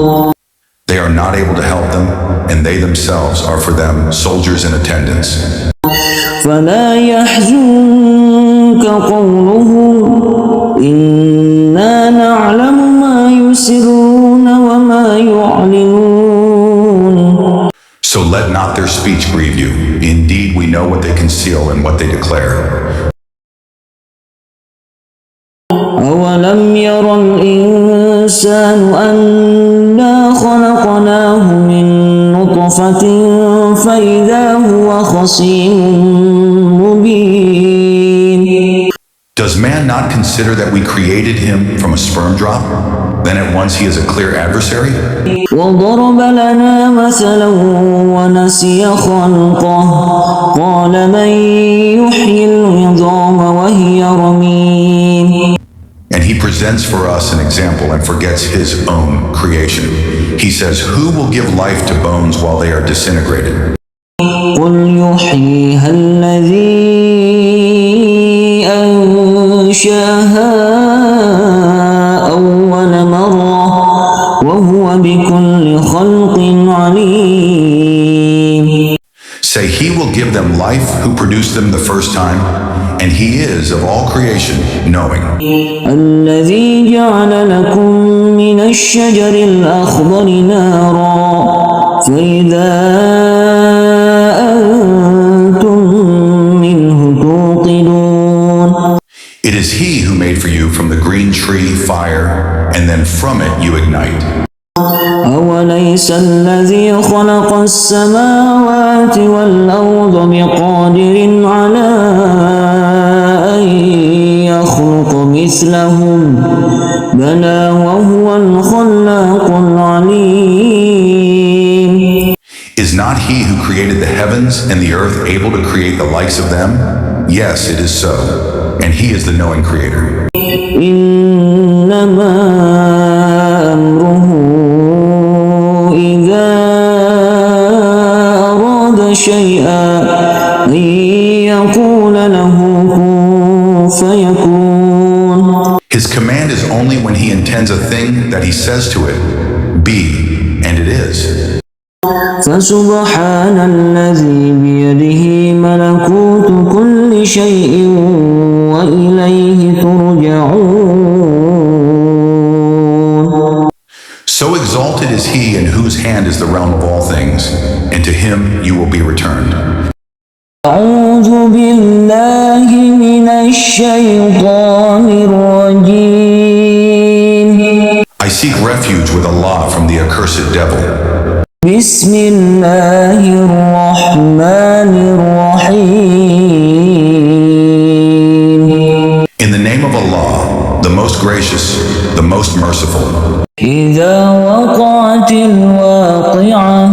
They are not able to help them, and they themselves are for them soldiers in attendance. فلا يحزنك قولهم إنا نعلم ما يسرون وما يعلنون. So let not their speech grieve you. Indeed, we know what they conceal and what they declare. أولم ير الإنسان أنا خلقناه من نطفة فإذا هو خصيم مبين. Does man not consider that we created him from a sperm drop? Then at once he is a clear adversary? وضرب لنا مثلا ونسي خلقه قال من يحيي العظام وهي رميم. And he presents for us an example and forgets his own creation. He says, who will give life to bones while they are disintegrated? قل يحييها الذي أنشاها أول مرة وهو بكل خلق عليم. Say, he will give them life who produced them the first time, and he is of all creation knowing. الذي جعل لكم من الشجر الأخضر نارا فإذا أنتم منه توقدون. It is he who made for you from the green tree fire, and then from it you ignite. أوليس الذي خلق السماوات والأرض بقادر على أن يخلق مثلهم بلى وهو الخلاق العليم. Is not he who created the heavens and the earth able to create the likes of them? Yes, it is so, and he is the knowing creator. إنما أمره إذا أراد شيئا أن يقول له كن فيكون. His command is only when he intends a thing that he says to it, be, and it is. فسبحان الذي بيده ملكوت كل شيء وإليه ترجعون. So exalted is he in whose hand is the realm of all things, and to him you will be returned. أعوذ بالله من الشيطان الرجيم. I seek refuge with Allah from the accursed devil. بسم الله الرحمن الرحيم. In the name of Allah, the most gracious, the most merciful. إذا وقعت الواقعة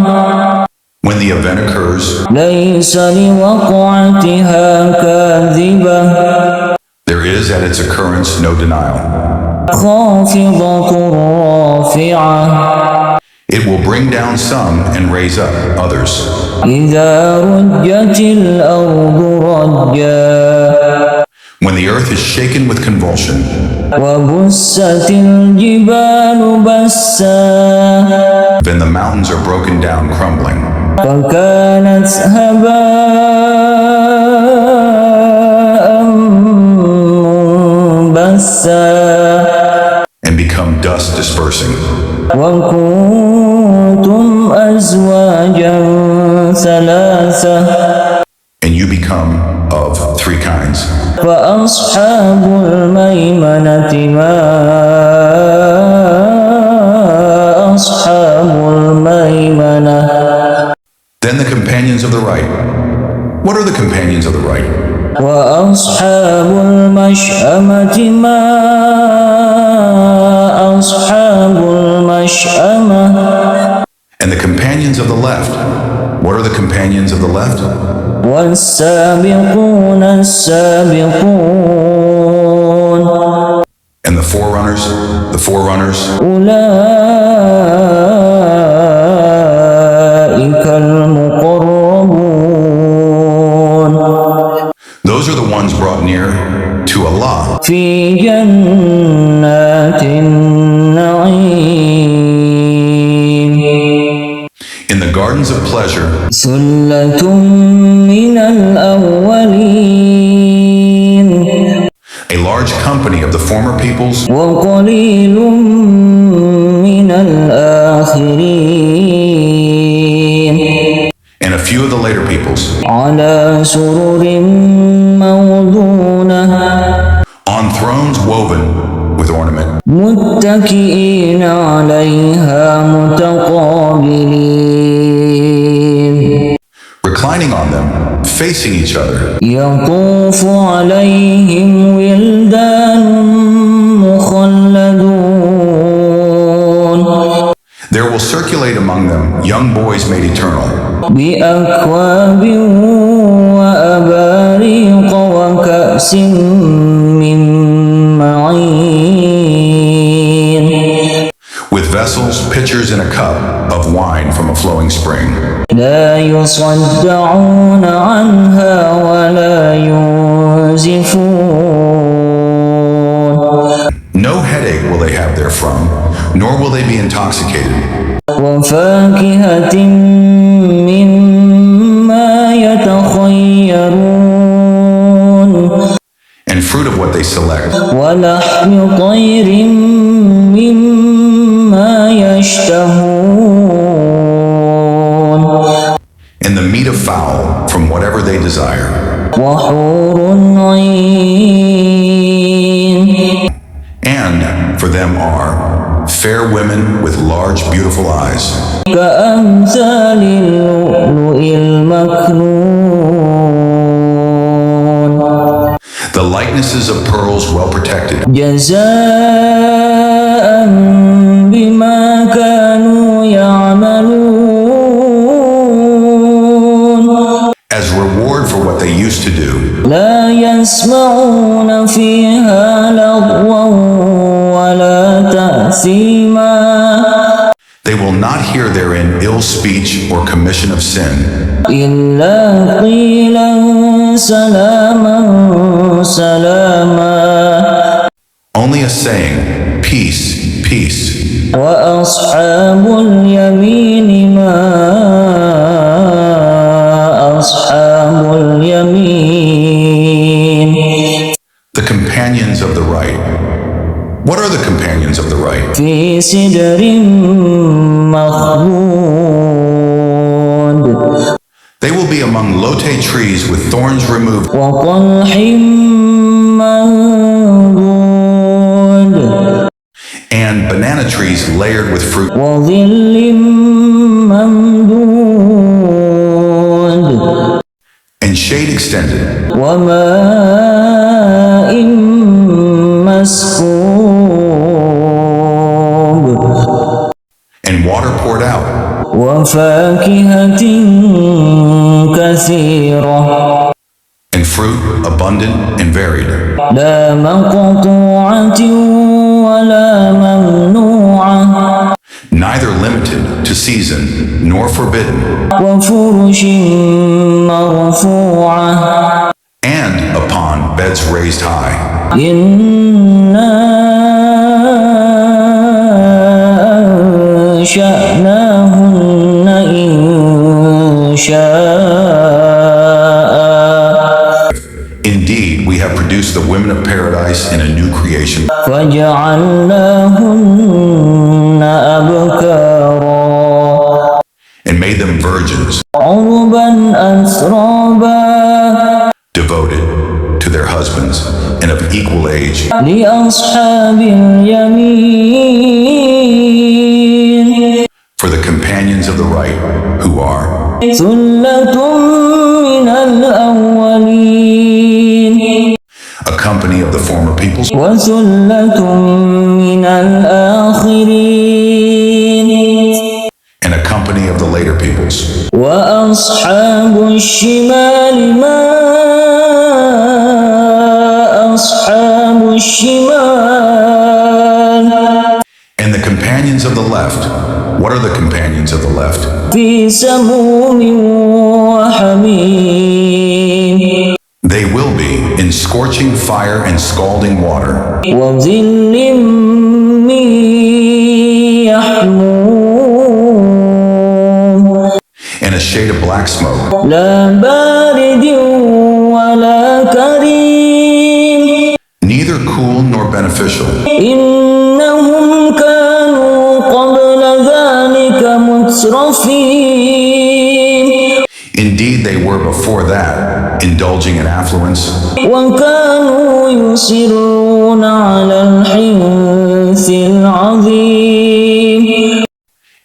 When the event occurs, ليس لوقعتها كاذبة there is at its occurrence no denial. خافضة رافعة It will bring down some and raise up others. إذا رجت الأرض رجا When the earth is shaken with convulsion, وبست الجبال بسا then the mountains are broken down crumbling, فكانت هباء منبثا and become dust dispersing. وكنتم أزواجا ثلاثة And you become of three kinds. فأصحاب الميمنة ما أصحاب الميمنة Then the companions of the right. What are the companions of the right? وأصحاب المشأمة ما أصحاب المشأمة And the companions of the left. What are the companions of the left? والسابقون السابقون And the forerunners, أولئك المقربون those are the ones brought near to Allah في جنات النعيم in the gardens of pleasure. ثلة من الأولين A large company of the former peoples وقليل من الآخرين and a few of the later peoples على سرر موضونة on thrones woven with ornament, متكئين عليها متقابلين reclining on them, facing each other. يطوف عليهم ولدان مخلدون There will circulate among them young boys made eternal, بأكواب وأباريق وكأس من معين with vessels, pitchers, and a cup of wine from a flowing spring. لا يصدعون عنها ولا ينزفون No headache will they have therefrom, nor will they be intoxicated. وفاكهة مما يتخيرون And fruit of what they select, ولحم طير مما يشتهون and the meat of fowl from whatever they desire. وحور عين And for them are fair women with large, beautiful eyes, كأمثال اللؤلؤ المكنون the likenesses of pearls well protected, جزاء بما كانوا يعملون as reward for what they used to do. لا يسمعون فيها لغوا ولا تأثيما They will not hear therein ill speech or commission of sin, إلا قيلا سلاما سلاما only a saying, peace, peace. وأصحاب اليمين ما أصحاب اليمين The companions of the right. What are the companions of the right? في سدر مخضود They will be among lote trees with thorns removed, وطلح منضود and banana trees layered with fruit, وظل ممدود and shade extended, وماء مسكوب and water poured out, وفاكهة كثيرة and fruit abundant and varied, لا مقطوعة ولا ممنوعة neither limited to season nor forbidden, وفرش مرفوعة and upon beds raised high. إنا أنشأناهن إنشاء. Indeed, we have produced the women of paradise in a new creation فجعلناهن أبكارا and made them virgins, عربا أترابا devoted to their husbands and of equal age, لأصحاب اليمين for the companions of the right, who are ثلة من الأولين a company of the former peoples وثلة من الآخرين and a company of the later peoples. وأصحاب الشمال ما أصحاب الشمال And the companions of the left, what are the companions of the left? في سموم وحميم They will be in scorching fire and scalding water, وظل من يحموم and a shade of black smoke, لا بارد ولا كريم neither cool nor beneficial. إنهم كانوا قبل ذلك مترفين Indeed, they were before that, indulging in affluence, وكانوا يصرون على الحنث العظيم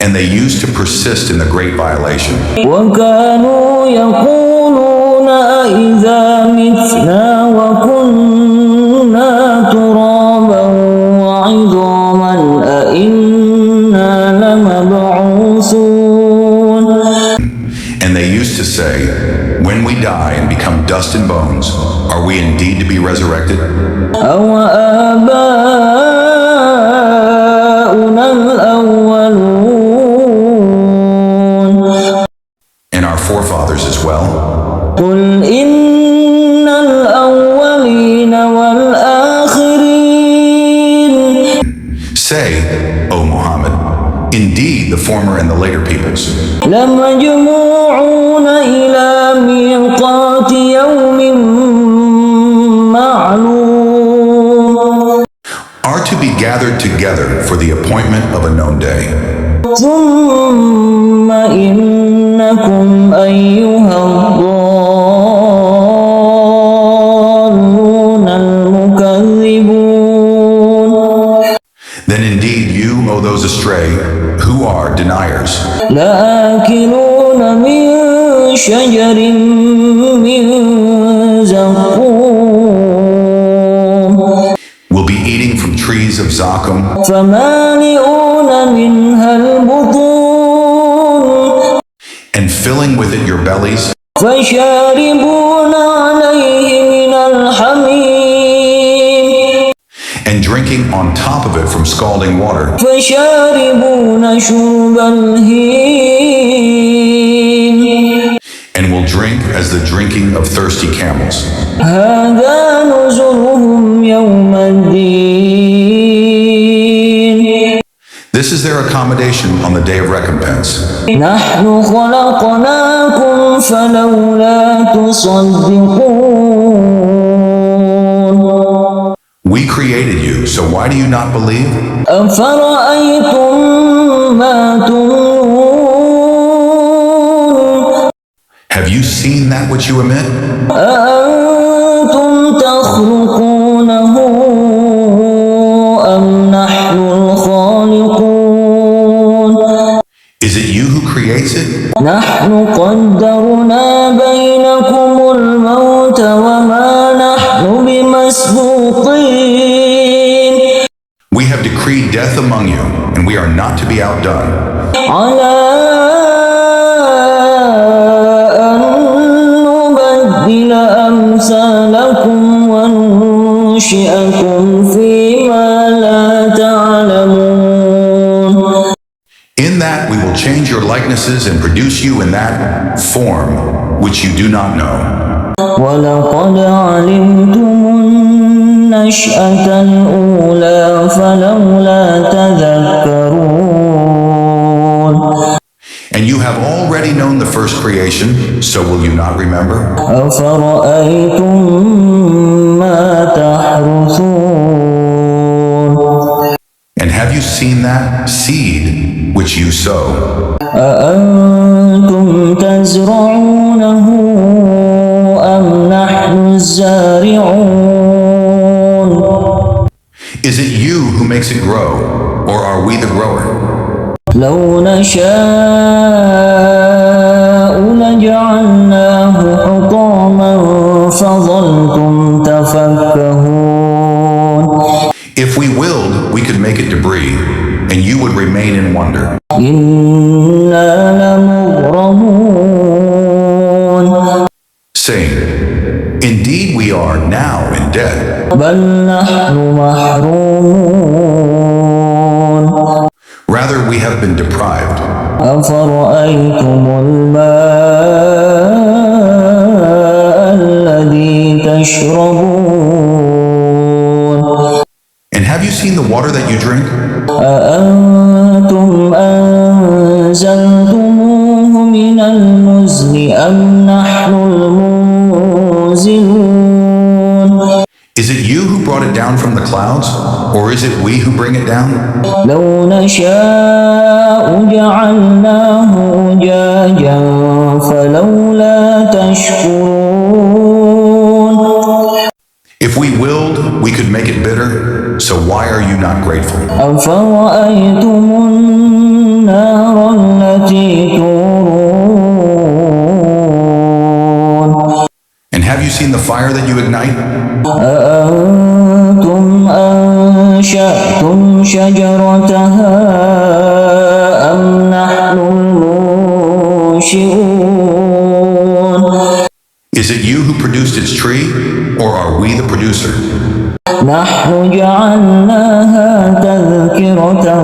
and they used to persist in the great violation. وكانوا يقولون أإذا متنا وكنا ترابا وعظاما أإنا لمبعوثون And they used to say, when we die and become dust and bones, are we indeed to be resurrected? أوآباؤنا الأولون And our forefathers as well? قل إن الأولين والآخرين Say, O Muhammad, indeed the former and the later peoples لمجموعون إلى ميقات يوم معلوم are to be gathered together for the appointment of a known day. ثم إنكم أيها الضالون المكذبون Then indeed you, O those astray, who are deniers, لآكلون من شجر من زقوم will be eating from trees of zakum, فمالئون منها البطون and filling with it your bellies, فشاربون عليه من الحميم and drinking on top of it from scalding water, فشاربون شرب الهيم and will drink as the drinking of thirsty camels. هذا نزلهم يوم الدين This is their accommodation on the day of recompense. نحن خلقناكم فلولا تصدقون We created you, so why do you not believe? أفرأيتم ما تمنون Have you seen that which you emit? أأنتم تخلقونه أم نحن الخالقون Is it you who creates it? نحن قدرنا بينكم الموت وما نحن بمسبوقين We have decreed death among you, and we are not to be outdone. على أن نبدل أمثالكم وننشئكم فيما لا تعلمون In that we will change your likenesses and produce you in that form which you do not know. ولقد علمتم النشأة الأولى فلولا تذكرون. And you have already known the first creation, so will you not remember? أفرأيتم ما تحرثون. And have you seen that seed which you sow? أأنتم تزرعونه أم نحن الزارعون. Is it you who makes it grow, or are we the grower? لو نشاء لجعلناه حطاما فظلتم تفكهون. If we willed, we could make it debris, and you would remain in wonder. إنا لمغرمون. Saying, indeed we are now in debt. بل نحن محرومون. Rather, we have been deprived. أفرأيتم الماء الذي تشربون. And have you seen the water that you drink? أأنتم أنزلتموه من المزن أم نحن المنزلون. Is it you who brought it down from the clouds, or is it we who bring it down? لو نشاء جعلناه أجاجا فلولا تشكرون. If we willed, we could make it bitter, so why are you not grateful? أفرأيتم النار التي تورون. And have you seen the fire that you ignite? أأنتم أنشأتم شجرتها أم نحن المنشئون. Is it you who produced its tree, or are we the producer? نحن جعلناها تذكرة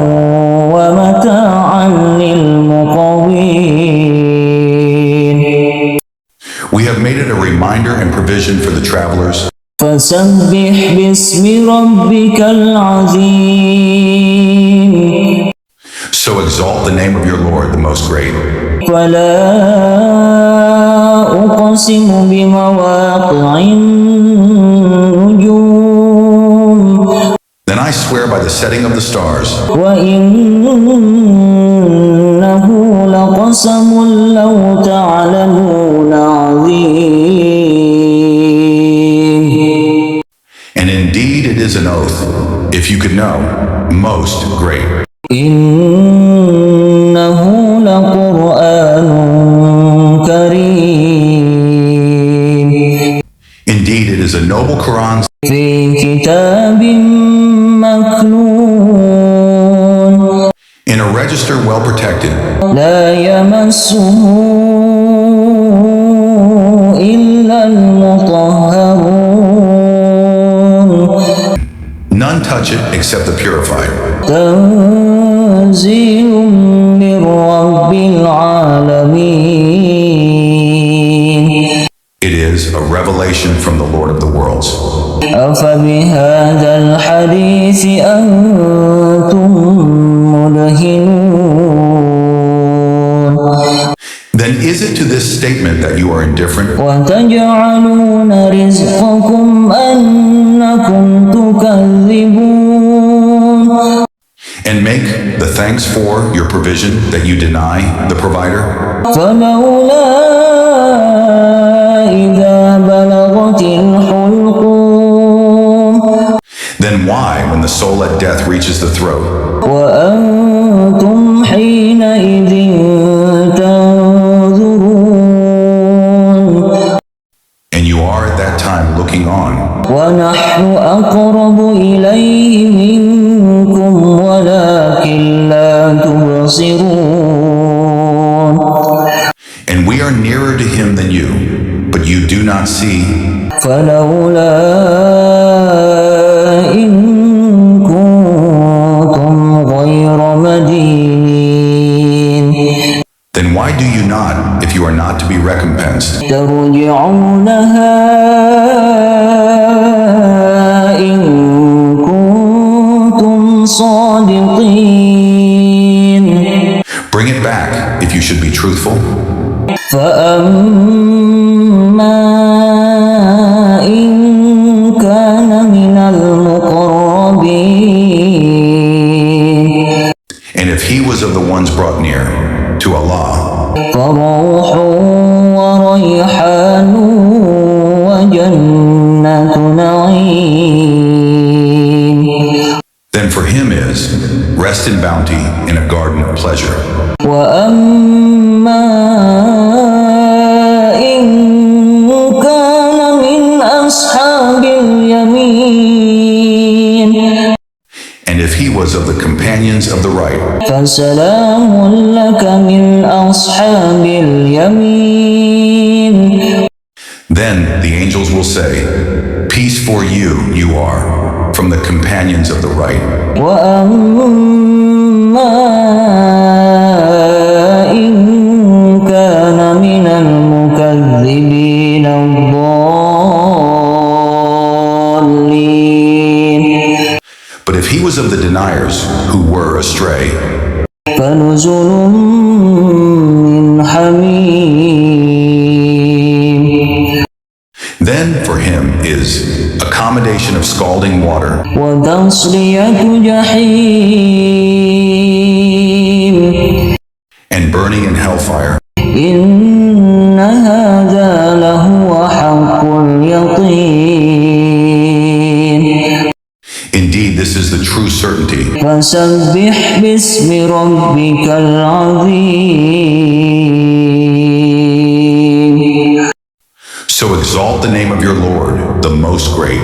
ومتاعا للمقوين. We have made it a reminder and provision for the travelers. فسبح باسم ربك العظيم. So exalt the name of your Lord, the most great. فلا أقسم بمواقع النجوم. Then I swear by the setting of the stars. وإنه لقسم لو تعلمون عظيم. And indeed it is an oath, if you could know, most great. إنه لقرآن كريم. Indeed it is a noble Quran في كتاب مكنون. in a register well protected. لا يمسه إلا المطهرون. None touch it except the purified. تنزيل من رب العالمين. It is a revelation from the Lord of the worlds. أفبهذا الحديث أنتم مدهنون. Then is it to this statement that you are indifferent? وتجعلون رزقكم أنكم تكذبون. And make the thanks for your provision that you deny the provider? فلولا إذا بلغت الحلقوم. Then why, when the soul at death reaches the throat, وأنتم حينئذ تنظرون. and you are at that time looking on, ونحن أقرب إليه منكم ولكن لا تبصرون. and we are nearer to him than you, but you do not see? فلولا إن كنتم غير مدينين. Then why do you not, if you you are not to be recompensed. ترجعونها إن كنتم صادقين. Bring it back if you should be truthful. فأما إن كان من المقربين. And if he was of the ones brought near to Allah, فروح وريحان وجنة نعيم. then for him is rest in bounty in a garden of pleasure. وأما إن كان من أصحاب اليمين. And if he was of the companions of the right, فسلام لك من أصحاب اليمين. then the angels will say, peace for you, you are, from the companions of the right. وأما إن كان من المكذبين الضالين. But if he was of the deniers who were astray, فنزل من حميم. then for him is accommodation of scalding water وتصلية جحيم. and burning in hellfire. إن هذا لهو حق اليقين. Indeed, this is the true certainty. فسبح باسم ربك العظيم. So exalt the name of your Lord, the most great.